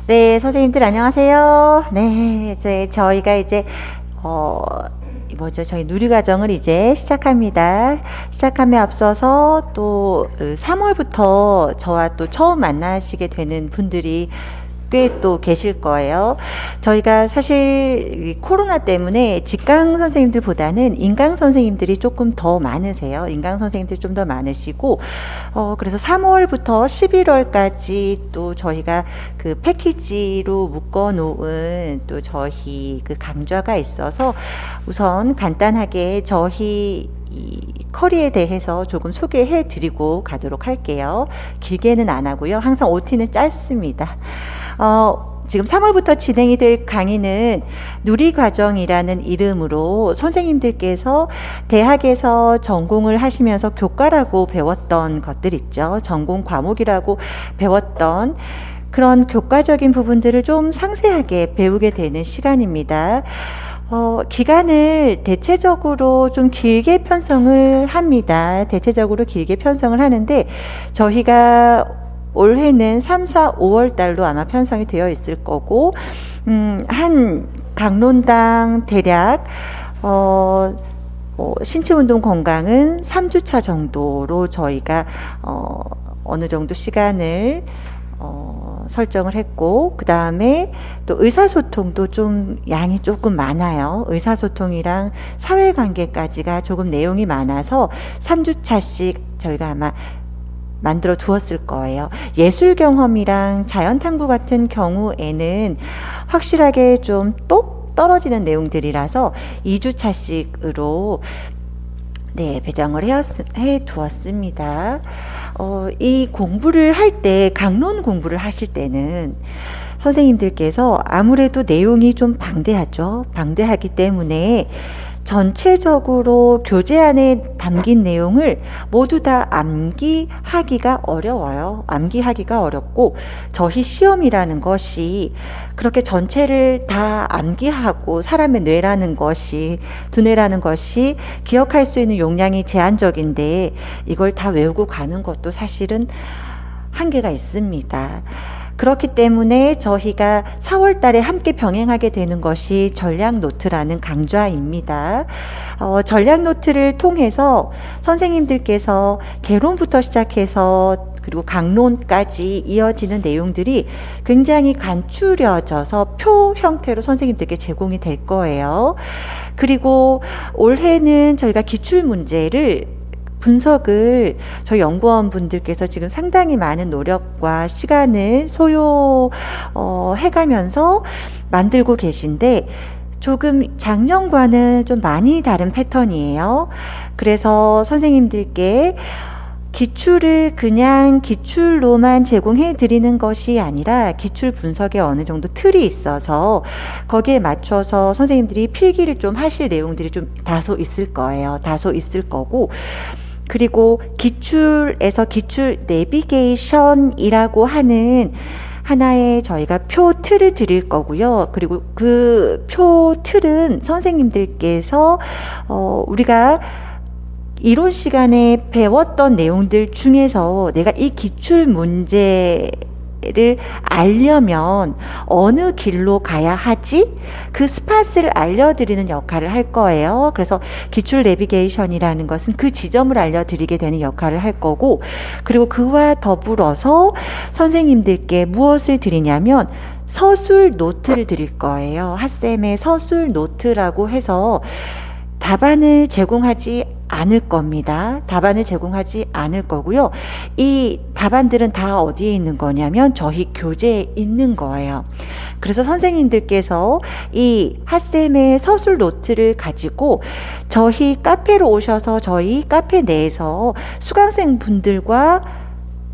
네, 선생님들 안녕하세요. 네, 저희가 이제 어 저희 누리과정을 이제 시작합니다. 시작함에 앞서서 또 3월부터 저와 또 처음 만나시게 되는 분들이 꽤 또 계실 거예요. 저희가 사실 이 코로나 때문에 직강 선생님들보다는 인강 선생님들이 조금 더 많으세요. 인강 선생님들이 좀 더 많으시고, 그래서 3월부터 11월까지 또 저희가 그 패키지로 묶어 놓은 또 저희 그 강좌가 있어서 우선 간단하게 저희 이 커리에 대해서 조금 소개해 드리고 가도록 할게요. 길게는 안 하고요. 항상 OT는 짧습니다. 지금 3월부터 진행이 될 강의는 누리과정이라는 이름으로 선생님들께서 대학에서 전공을 하시면서 교과라고 배웠던 것들 있죠. 전공 과목이라고 배웠던 그런 교과적인 부분들을 좀 상세하게 배우게 되는 시간입니다. 기간을 대체적으로 좀 길게 편성을 합니다. 대체적으로 길게 편성을 하는데 저희가 올해는 3, 4, 5월 달로 아마 편성이 되어 있을 거고, 한 강론당 대략, 신체운동 건강은 3주차 정도로 저희가, 어느 정도 시간을, 설정을 했고, 그 다음에 또 의사소통도 좀 양이 조금 많아요. 의사소통이랑 사회관계까지가 조금 내용이 많아서 3주차씩 저희가 아마 만들어 두었을 거예요. 예술 경험이랑 자연 탐구 같은 경우에는 확실하게 좀 똑 떨어지는 내용들이라서 2주차씩으로 네, 배정을 해 두었습니다. 이 공부를 할 때, 강론 공부를 하실 때는 선생님들께서 아무래도 내용이 좀 방대하죠. 방대하기 때문에 전체적으로 교재 안에 담긴 내용을 모두 다 암기하기가 어려워요. 암기하기가 어렵고 저희 시험이라는 것이 그렇게 전체를 다 암기하고 사람의 뇌라는 것이 두뇌라는 것이 기억할 수 있는 용량이 제한적인데 이걸 다 외우고 가는 것도 사실은 한계가 있습니다. 그렇기 때문에 저희가 4월 달에 함께 병행하게 되는 것이 전략 노트라는 강좌입니다. 전략 노트를 통해서 선생님들께서 개론부터 시작해서 그리고 강론까지 이어지는 내용들이 굉장히 간추려져서 표 형태로 선생님들께 제공이 될 거예요. 그리고 올해는 저희가 기출문제를 분석을 저희 연구원 분들께서 지금 상당히 많은 노력과 시간을 소요해가면서 만들고 계신데 조금 작년과는 좀 많이 다른 패턴이에요. 그래서 선생님들께 기출을 그냥 기출로만 제공해 드리는 것이 아니라 기출 분석에 어느 정도 틀이 있어서 거기에 맞춰서 선생님들이 필기를 좀 하실 내용들이 좀 다소 있을 거예요. 다소 있을 거고 그리고 기출에서 기출 내비게이션이라고 하는 하나의 저희가 표 틀을 드릴 거고요. 그리고 그 표 틀은 선생님들께서 우리가 이론 시간에 배웠던 내용들 중에서 내가 이 기출 문제를 알려면 어느 길로 가야 하지? 그 스팟을 알려드리는 역할을 할 거예요. 그래서 기출 내비게이션이라는 것은 그 지점을 알려드리게 되는 역할을 할 거고, 그리고 그와 더불어서 선생님들께 무엇을 드리냐면 서술 노트를 드릴 거예요. 핫쌤의 서술 노트라고 해서 답안을 제공하지 않을 겁니다. 답안을 제공하지 않을 거고요. 이 답안들은 다 어디에 있는 거냐면 저희 교재에 있는 거예요. 그래서 선생님들께서 이 핫쌤의 서술 노트를 가지고 저희 카페로 오셔서 저희 카페 내에서 수강생 분들과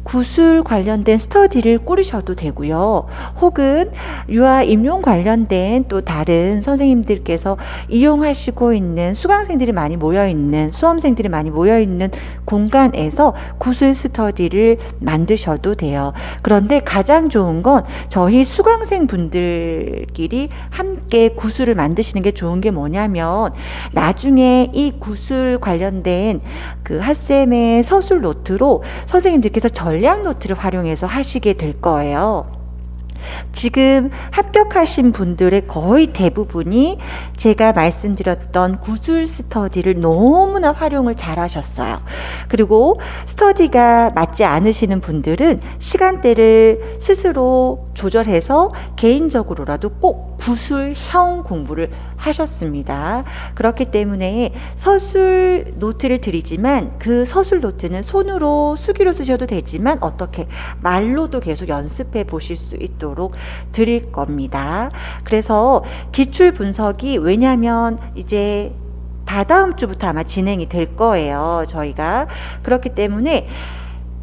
구술 관련된 스터디를 꾸리셔도 되고요. 혹은 유아 임용 관련된 또 다른 선생님들께서 이용하시고 있는 수강생들이 많이 모여있는 수험생들이 많이 모여있는 공간에서 구술 스터디를 만드셔도 돼요. 그런데 가장 좋은 건 저희 수강생 분들끼리 함께 구술을 만드시는 게 좋은 게 뭐냐면 나중에 이 구술 관련된 그 핫쌤의 서술 노트로 선생님들께서 전략 노트를 활용해서 하시게 될 거예요. 지금 합격하신 분들의 거의 대부분이 제가 말씀드렸던 구술 스터디를 너무나 활용을 잘 하셨어요. 그리고 스터디가 맞지 않으시는 분들은 시간대를 스스로 조절해서 개인적으로라도 꼭 구술형 공부를 하셨습니다. 그렇기 때문에 서술 노트를 드리지만 그 서술 노트는 손으로 수기로 쓰셔도 되지만 어떻게 말로도 계속 연습해 보실 수 있도록 드릴 겁니다. 그래서 기출 분석이 왜냐하면 이제 다다음 주부터 아마 진행이 될 거예요. 저희가 그렇기 때문에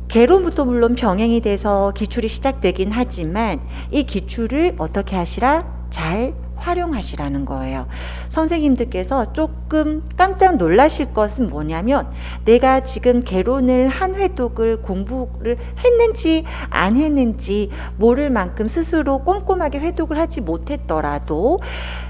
개론부터 물론 병행이 돼서 기출이 시작되긴 하지만 이 기출을 어떻게 하시라? 잘 활용하시라는 거예요. 선생님들께서 조금 깜짝 놀라실 것은 뭐냐면 내가 지금 개론을 한 회독을 공부를 했는지 안 했는지 모를 만큼 스스로 꼼꼼하게 회독을 하지 못했더라도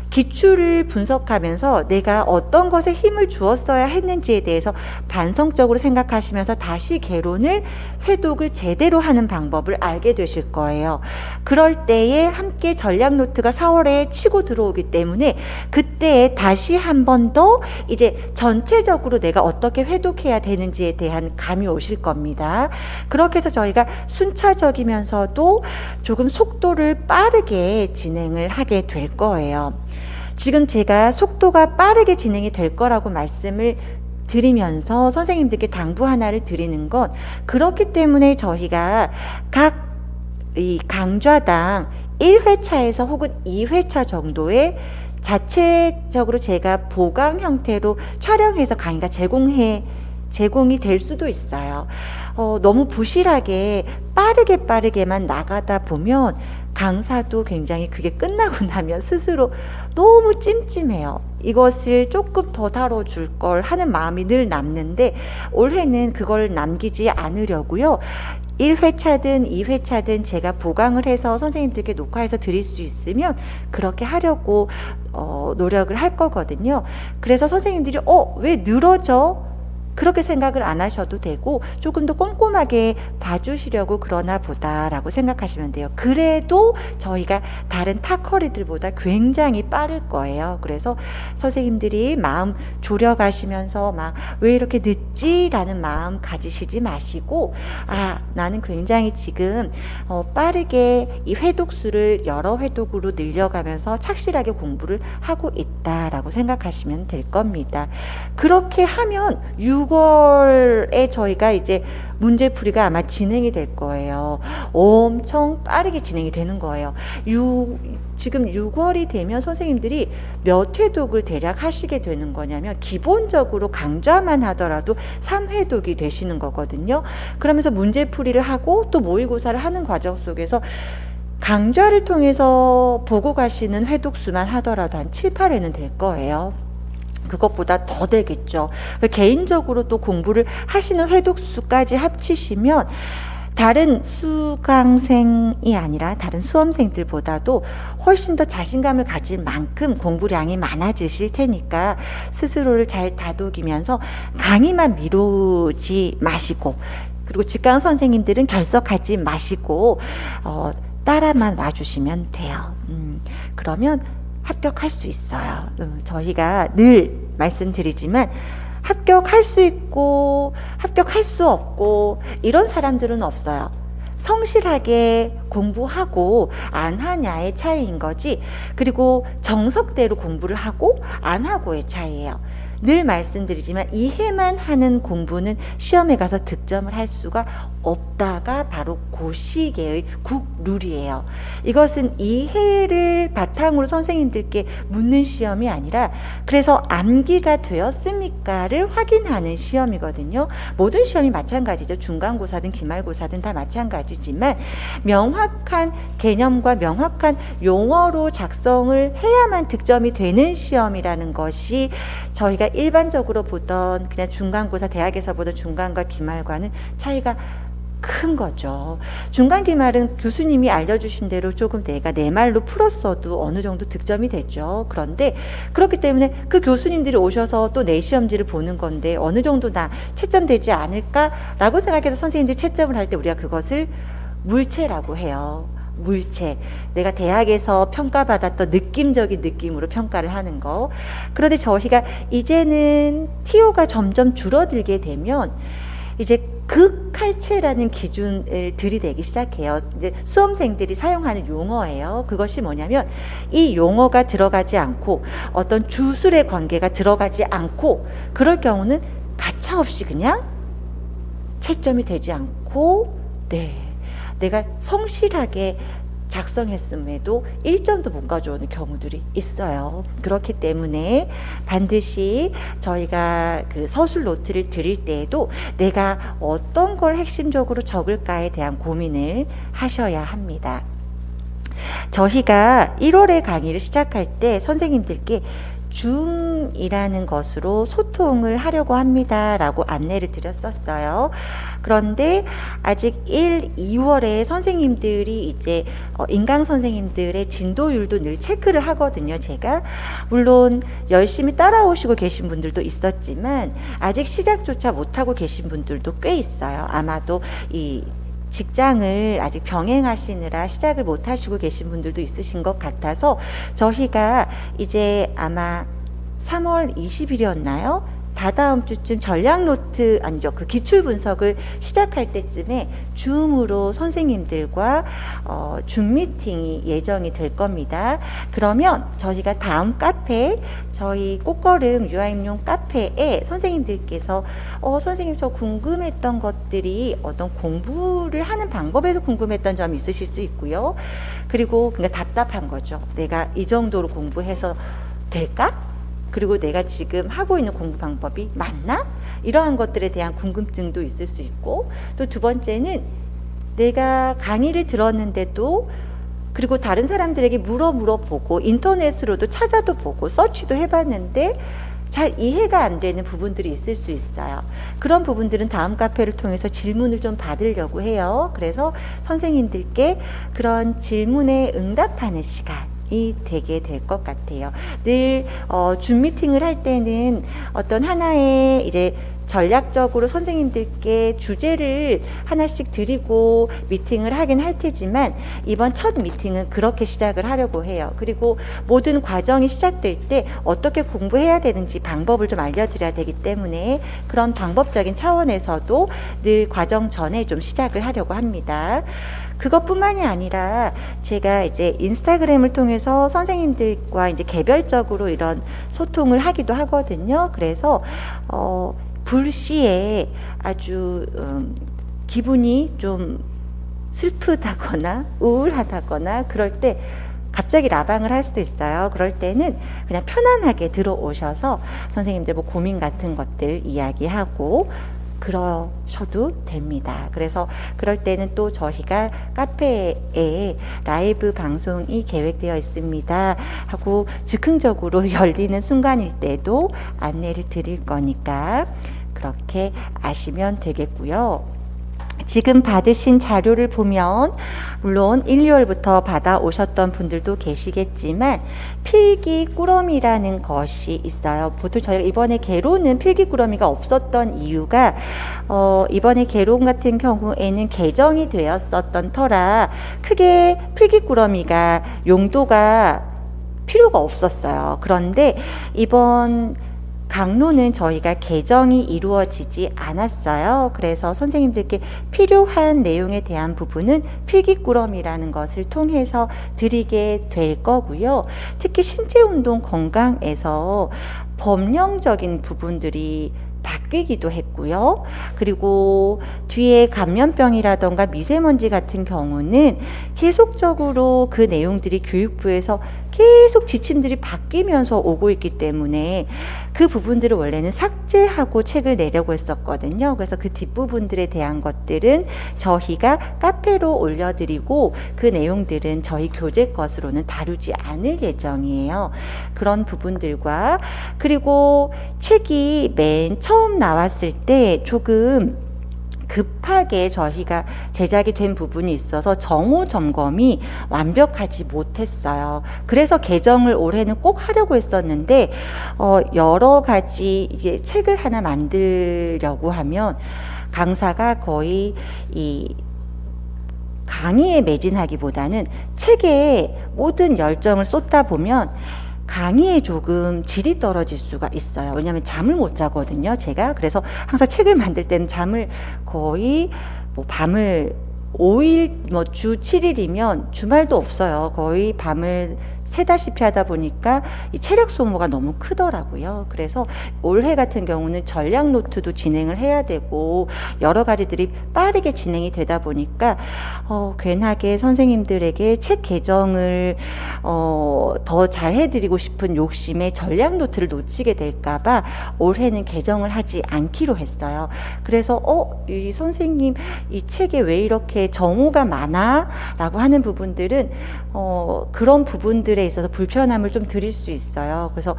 기출을 분석하면서 내가 어떤 것에 힘을 주었어야 했는지에 대해서 반성적으로 생각하시면서 다시 개론을 회독을 제대로 하는 방법을 알게 되실 거예요. 그럴 때에 함께 전략 노트가 4월에 치고 들어오기 때문에 그때 다시 한 번 더 이제 전체적으로 내가 어떻게 회독해야 되는지에 대한 감이 오실 겁니다. 그렇게 해서 저희가 순차적이면서도 조금 속도를 빠르게 진행을 하게 될 거예요. 지금 제가 속도가 빠르게 진행이 될 거라고 말씀을 드리면서 선생님들께 당부 하나를 드리는 건 그렇기 때문에 저희가 각 이 강좌당 1회차에서 혹은 2회차 정도의 자체적으로 제가 보강 형태로 촬영해서 강의가 제공이 될 수도 있어요. 너무 부실하게 빠르게만 나가다 보면 강사도 굉장히 그게 끝나고 나면 스스로 너무 찜찜해요. 이것을 조금 더 다뤄줄 걸 하는 마음이 늘 남는데 올해는 그걸 남기지 않으려고요. 1회차든 2회차든 제가 보강을 해서 선생님들께 녹화해서 드릴 수 있으면 그렇게 하려고 노력을 할 거거든요. 그래서 선생님들이 왜 늘어져? 그렇게 생각을 안 하셔도 되고 조금 더 꼼꼼하게 봐주시려고 그러나 보다라고 생각하시면 돼요. 그래도 저희가 다른 탁커리들보다 굉장히 빠를 거예요. 그래서 선생님들이 마음 졸여가시면서 막 왜 이렇게 늦지? 라는 마음 가지시지 마시고 나는 굉장히 지금 빠르게 이 회독수를 여러 회독으로 늘려가면서 착실하게 공부를 하고 있다라고 생각하시면 될 겁니다. 그렇게 하면 6월에 저희가 이제 문제풀이가 아마 진행이 될 거예요. 엄청 빠르게 진행이 되는 거예요. 지금 6월이 되면 선생님들이 몇 회독을 대략 하시게 되는 거냐면 기본적으로 강좌만 하더라도 3회독이 되시는 거거든요. 그러면서 문제풀이를 하고 또 모의고사를 하는 과정 속에서 강좌를 통해서 보고 가시는 회독수만 하더라도 한 7, 8회는 될 거예요. 그것보다 더 되겠죠. 개인적으로 또 공부를 하시는 회독수까지 합치시면 다른 수강생이 아니라 다른 수험생들보다도 훨씬 더 자신감을 가질 만큼 공부량이 많아지실 테니까 스스로를 잘 다독이면서 강의만 미루지 마시고 그리고 직강 선생님들은 결석하지 마시고 따라만 와주시면 돼요. 그러면 합격할 수 있어요. 저희가 늘 말씀드리지만 합격할 수 있고 합격할 수 없고 이런 사람들은 없어요. 성실하게 공부하고 안 하냐의 차이인 거지 그리고 정석대로 공부를 하고 안 하고의 차이예요. 늘 말씀드리지만 이해만 하는 공부는 시험에 가서 득점을 할 수가 없다가 바로 고시계의 국룰이에요. 이것은 이해를 바탕으로 선생님들께 묻는 시험이 아니라 그래서 암기가 되었습니까를 확인하는 시험이거든요. 모든 시험이 마찬가지죠. 중간고사든 기말고사든 다 마찬가지지만 명확한 개념과 명확한 용어로 작성을 해야만 득점이 되는 시험이라는 것이 저희가 일반적으로 보던 그냥 중간고사 대학에서 보던 중간과 기말과는 차이가 큰 거죠. 중간 기말은 교수님이 알려주신 대로 조금 내가 내 말로 풀었어도 어느 정도 득점이 되죠. 그런데 그렇기 때문에 그 교수님들이 오셔서 또 내 시험지를 보는 건데 어느 정도 나 채점 되지 않을까라고 생각해서 선생님들이 채점을 할 때 우리가 그것을 물체라고 해요. 물체, 내가 대학에서 평가받았던 느낌적인 느낌으로 평가를 하는 거. 그런데 저희가 이제는 TO가 점점 줄어들게 되면 이제 극할체라는 기준을 들이대기 시작해요. 이제 수험생들이 사용하는 용어예요. 그것이 뭐냐면 이 용어가 들어가지 않고 어떤 주술의 관계가 들어가지 않고 그럴 경우는 가차없이 그냥 채점이 되지 않고 내가 성실하게 작성했음에도 1점도 못 가져오는 경우들이 있어요. 그렇기 때문에 반드시 저희가 그 서술 노트를 드릴 때에도 내가 어떤 걸 핵심적으로 적을까에 대한 고민을 하셔야 합니다. 저희가 1월에 강의를 시작할 때 선생님들께 줌이라는 것으로 소통을 하려고 합니다 라고 안내를 드렸었어요. 그런데 아직 2월에 선생님들이 이제 인강 선생님들의 진도율도 늘 체크를 하거든요. 제가 물론 열심히 따라오시고 계신 분들도 있었지만 아직 시작조차 못하고 계신 분들도 꽤 있어요. 아마도 이 직장을 아직 병행하시느라 시작을 못 하시고 계신 분들도 있으신 것 같아서 저희가 이제 아마 3월 20일이었나요? 다다음 주쯤 전략 노트 아니죠, 그 기출 분석을 시작할 때쯤에 줌으로 선생님들과 줌 미팅이 예정이 될 겁니다. 그러면 저희가 다음 카페, 저희 꽃걸음 유아임용 카페에 선생님들께서 선생님 저 궁금했던 것들이 어떤 공부를 하는 방법에서 궁금했던 점이 있으실 수 있고요. 그리고 그러니까 답답한 거죠. 내가 이 정도로 공부해서 될까? 그리고 내가 지금 하고 있는 공부 방법이 맞나? 이러한 것들에 대한 궁금증도 있을 수 있고, 또 두 번째는 내가 강의를 들었는데도 그리고 다른 사람들에게 물어보고 인터넷으로도 찾아도 보고 서치도 해봤는데 잘 이해가 안 되는 부분들이 있을 수 있어요. 그런 부분들은 다음 카페를 통해서 질문을 좀 받으려고 해요. 그래서 선생님들께 그런 질문에 응답하는 시간이 되게 될 것 같아요. 늘 줌 미팅을 할 때는 어떤 하나의 이제 전략적으로 선생님들께 주제를 하나씩 드리고 미팅을 하긴 할 테지만 이번 첫 미팅은 그렇게 시작을 하려고 해요. 그리고 모든 과정이 시작될 때 어떻게 공부해야 되는지 방법을 좀 알려드려야 되기 때문에 그런 방법적인 차원에서도 늘 과정 전에 좀 시작을 하려고 합니다. 그것뿐만이 아니라 제가 이제 인스타그램을 통해서 선생님들과 이제 개별적으로 이런 소통을 하기도 하거든요. 그래서 불시에 아주 기분이 좀 슬프다거나 우울하다거나 그럴 때 갑자기 라방을 할 수도 있어요. 그럴 때는 그냥 편안하게 들어오셔서 선생님들 뭐 고민 같은 것들 이야기하고 그러셔도 됩니다. 그래서 그럴 때는 또 저희가 카페에 라이브 방송이 계획되어 있습니다 하고 즉흥적으로 열리는 순간일 때도 안내를 드릴 거니까 그렇게 아시면 되겠고요. 지금 받으신 자료를 보면 물론 1, 2월부터 받아오셨던 분들도 계시겠지만 필기꾸러미라는 것이 있어요. 보통 저희가 이번에 개론은 필기꾸러미가 없었던 이유가 이번에 개론 같은 경우에는 개정이 되었었던 터라 크게 필기꾸러미가 용도가 필요가 없었어요. 그런데 이번 강론은 저희가 개정이 이루어지지 않았어요. 그래서 선생님들께 필요한 내용에 대한 부분은 필기꾸러미라는 것을 통해서 드리게 될 거고요. 특히 신체운동 건강에서 법령적인 부분들이 바뀌기도 했고요. 그리고 뒤에 감염병이라던가 미세먼지 같은 경우는 계속적으로 그 내용들이 교육부에서 계속 지침들이 바뀌면서 오고 있기 때문에 그 부분들을 원래는 삭제하고 책을 내려고 했었거든요. 그래서 그 뒷부분들에 대한 것들은 저희가 카페로 올려드리고 그 내용들은 저희 교재 것으로는 다루지 않을 예정이에요. 그런 부분들과 그리고 책이 맨 처음 나왔을 때 조금 급하게 저희가 제작이 된 부분이 있어서 정호 점검이 완벽하지 못했어요. 그래서 개정을 올해는 꼭 하려고 했었는데 여러 가지 이게 책을 하나 만들려고 하면 강사가 거의 이 강의에 매진하기보다는 책에 모든 열정을 쏟다 보면 강의에 조금 질이 떨어질 수가 있어요. 왜냐하면 잠을 못 자거든요, 제가. 그래서 항상 책을 만들 때는 잠을 거의 뭐 밤을 5일, 뭐 주 7일이면 주말도 없어요. 거의 밤을 새다시피 하다 보니까 이 체력 소모가 너무 크더라고요. 그래서 올해 같은 경우는 전략 노트도 진행을 해야 되고 여러 가지들이 빠르게 진행이 되다 보니까 괜하게 선생님들에게 책 개정을 더 잘 해드리고 싶은 욕심에 전략 노트를 놓치게 될까봐 올해는 개정을 하지 않기로 했어요. 그래서 이 선생님 이 책에 왜 이렇게 정오가 많아? 라고 하는 부분들은 그런 부분들에 있어서 불편함을 좀 드릴 수 있어요. 그래서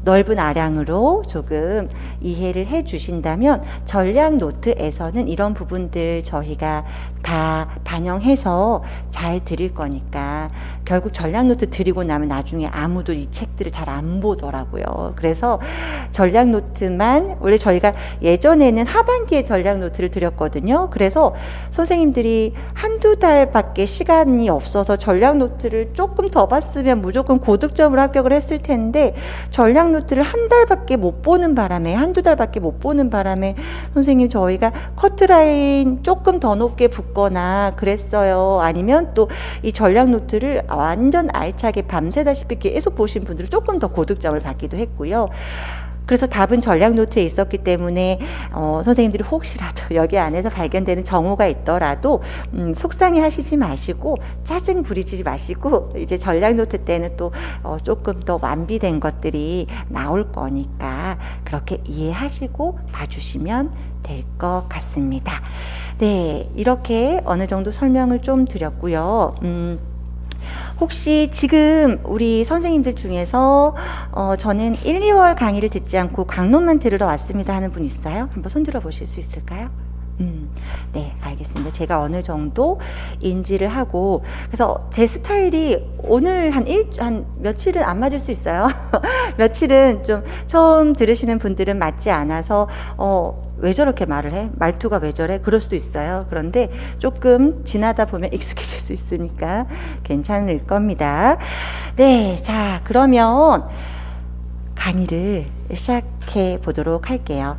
넓은 아량으로 조금 이해를 해 주신다면 전략 노트에서는 이런 부분들 저희가 다 반영해서 잘 드릴 거니까 결국 전략 노트 드리고 나면 나중에 아무도 이 책들을 잘 안 보더라고요. 그래서 전략 노트만 원래 저희가 예전에는 하반기에 전략 노트를 드렸거든요. 그래서 선생님들이 한두 달밖에 시간이 없어서 전략 노트를 조금 더 봤으면 무조건 고득점으로 합격을 했을 텐데 전략 노트를 한두 달밖에 못 보는 바람에 선생님 저희가 커트라인 조금 더 높게 붓거나 그랬어요. 아니면 또 이 전략 노트를 완전 알차게 밤새다시피 계속 보신 분들은 조금 더 고득점을 받기도 했고요. 그래서 답은 전략 노트에 있었기 때문에 선생님들이 혹시라도 여기 안에서 발견되는 정오가 있더라도 속상해 하시지 마시고 짜증 부리지 마시고 이제 전략 노트 때는 또 조금 더 완비된 것들이 나올 거니까 그렇게 이해하시고 봐주시면 될 것 같습니다. 네, 이렇게 어느 정도 설명을 좀 드렸고요. 혹시 지금 우리 선생님들 중에서 저는 1, 2월 강의를 듣지 않고 강론만 들으러 왔습니다 하는 분 있어요? 한번 손 들어 보실 수 있을까요? 네, 알겠습니다. 제가 어느 정도 인지를 하고, 그래서 제 스타일이 오늘 한 며칠은 안 맞을 수 있어요. 며칠은 좀 처음 들으시는 분들은 맞지 않아서, 왜 저렇게 말을 해? 말투가 왜 저래? 그럴 수도 있어요. 그런데 조금 지나다 보면 익숙해질 수 있으니까 괜찮을 겁니다. 네, 자, 그러면 강의를 시작해 보도록 할게요.